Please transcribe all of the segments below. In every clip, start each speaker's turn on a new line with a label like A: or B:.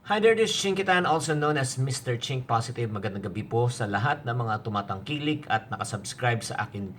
A: Hi there, this is Chinkitan, also known as Mr. Chink Positive. Magandang gabi po sa lahat ng mga tumatangkilik at nakasubscribe sa akin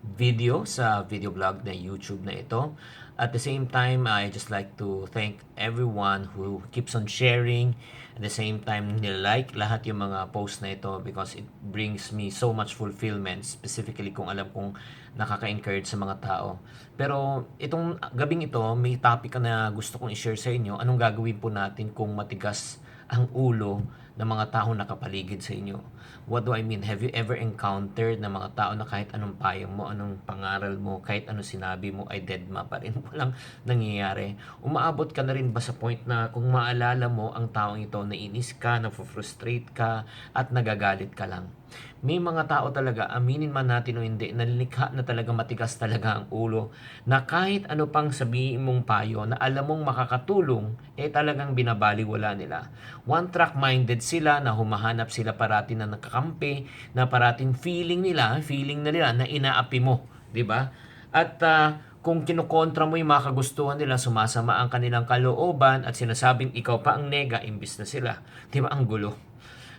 A: video sa video blog na YouTube na ito. At the same time, I just like to thank everyone who keeps on sharing. At the same time, nilike lahat yung mga post na ito because it brings me so much fulfillment, specifically kung alam kong nakaka-encourage sa mga tao. Pero itong gabing ito, may topic na gusto kong i-share sa inyo. Anong gagawin po natin kung matigas ang ulo ng mga taong nakapaligid sa inyo? What do I mean? Have you ever encountered na mga tao na kahit anong payo mo, anong pangaral mo, kahit anong sinabi mo ay deadma pa rin, walang nangyayari? Umaabot ka na rin ba sa point na kung maalala mo ang taong ito, nainis ka, na-frustrate ka, at nagagalit ka lang? May mga tao talaga, aminin man natin o hindi, nalilikha na talaga matigas talaga ang ulo, na kahit ano pang sabihin mong payo na alam mong makakatulong, talagang binabaliwala nila. One-track-minded sila, na humahanap sila parati na nakakampi, na parating feeling na nila na inaapi mo, di ba? At kung kinukontra mo yung mga kagustuhan nila, sumasama ang kanilang kalooban at sinasabing ikaw pa ang nega imbis na sila. Di ba ang gulo?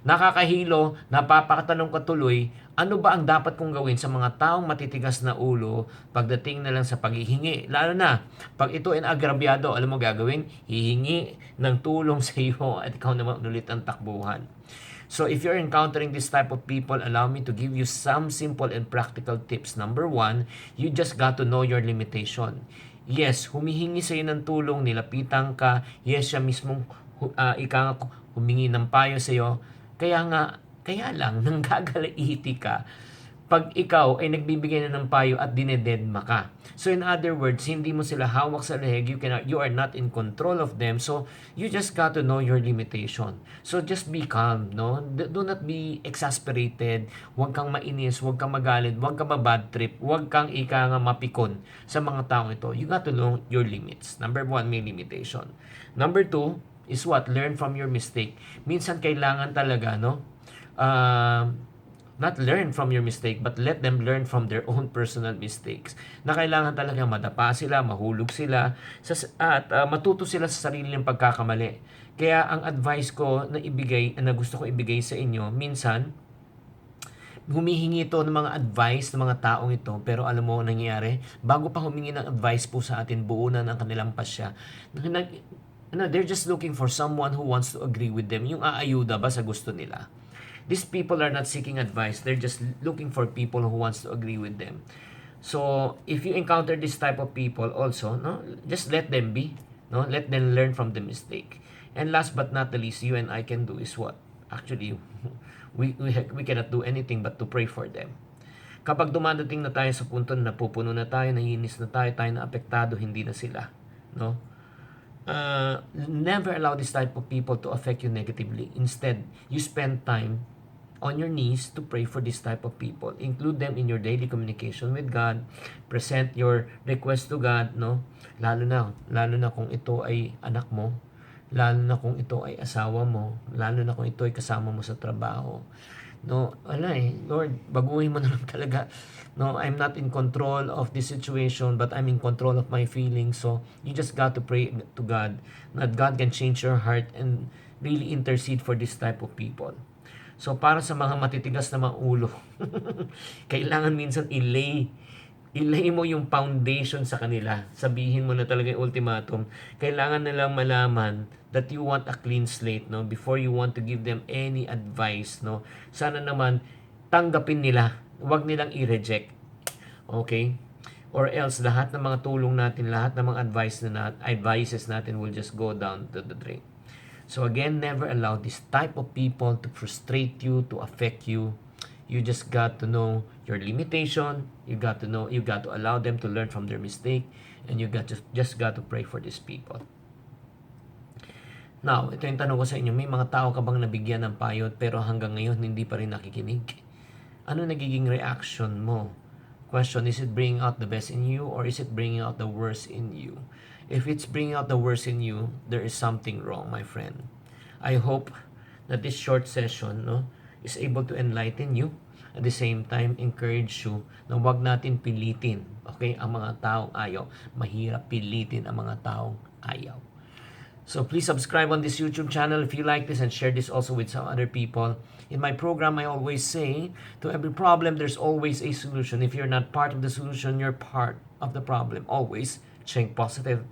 A: Nakakahilo, napapakatanong ka tuloy, ano ba ang dapat kong gawin sa mga taong matitigas na ulo pagdating na lang sa paghihingi? Lalo na, pag ito ay agrabyado, alam mo gagawin? Hihingi ng tulong sa iyo at ikaw naman ulit ang takbuhan. So if you're encountering this type of people, allow me to give you some simple and practical tips. Number one, you just got to know your limitation. Yes, humihingi sa iyo ng tulong, nilapitan ka. Yes, siya mismong humingi ng payo sa iyo. Kaya lang, nanggagalaiti ka pag ikaw ay nagbibigay na ng payo at dinededma ka. So in other words, hindi mo sila hawak sa leheg, you are not in control of them, so you just got to know your limitation. So just be calm, no? Do not be exasperated, huwag kang mainis, huwag kang magalit, huwag kang mabad trip, huwag kang mapikon sa mga taong ito. You got to know your limits. Number one, may limitation. Number two, is what? Learn from your mistake. Minsan kailangan talaga, no? Not learn from your mistake, but let them learn from their own personal mistakes. Na kailangan talaga madapa sila, mahulog sila, at matuto sila sa sarili ng pagkakamali. Kaya ang advice ko na gusto ko ibigay sa inyo, minsan, humihingi ito ng mga advice ng mga taong ito, pero alam mo nangyayari, bago pa humingi ng advice po sa atin, buo na ng kanilang pasya. They're just looking for someone who wants to agree with them. Yung aayuda ba sa gusto nila? These people are not seeking advice. They're just looking for people who wants to agree with them. So, if you encounter this type of people also, no, just let them be. No? Let them learn from the mistake. And last but not the least, you and I can do is what? Actually, we cannot do anything but to pray for them. Kapag dumadating na tayo sa punto na napupuno na tayo, naiinis na tayo na apektado, hindi na sila. No? Never allow this type of people to affect you negatively. Instead, you spend time on your knees to pray for this type of people. Include them in your daily communication with God. Present your request to God, no? Lalo na kung ito ay anak mo, lalo na kung ito ay asawa mo, lalo na kung ito ay kasama mo sa trabaho. No, Lord, baguhin mo na lang talaga. No, I'm not in control of this situation, but I'm in control of my feelings. So, you just got to pray to God that God can change your heart and really intercede for this type of people. So, para sa mga matitigas na mga ulo, kailangan minsan ilay mo yung foundation sa kanila. Sabihin mo na talaga yung ultimatum. Kailangan nilang malaman that you want a clean slate, no? Before you want to give them any advice, no? Sana naman tanggapin nila. Huwag nilang i-reject. Okay? Or else lahat ng mga tulong natin, lahat ng mga advices natin will just go down to the drain. So again, never allow this type of people to frustrate you, to affect you. You just got to know your limitation. You got to allow them to learn from their mistake, and you just got to pray for these people. Now, ito yung tanong ko sa inyo, may mga tao ka bang nabigyan ng payo pero hanggang ngayon hindi pa rin nakikinig? Ano nagiging reaction mo? Question, is it bringing out the best in you or is it bringing out the worst in you? If it's bringing out the worst in you, there is something wrong, my friend. I hope that this short session, no, is able to enlighten you, at the same time encourage you na huwag natin pilitin, okay, ang mga taong ayaw. Mahirap pilitin ang mga taong ayaw. So please subscribe on this YouTube channel if you like this and share this also with some other people. In my program, I always say, to every problem, there's always a solution. If you're not part of the solution, you're part of the problem. Always think positive.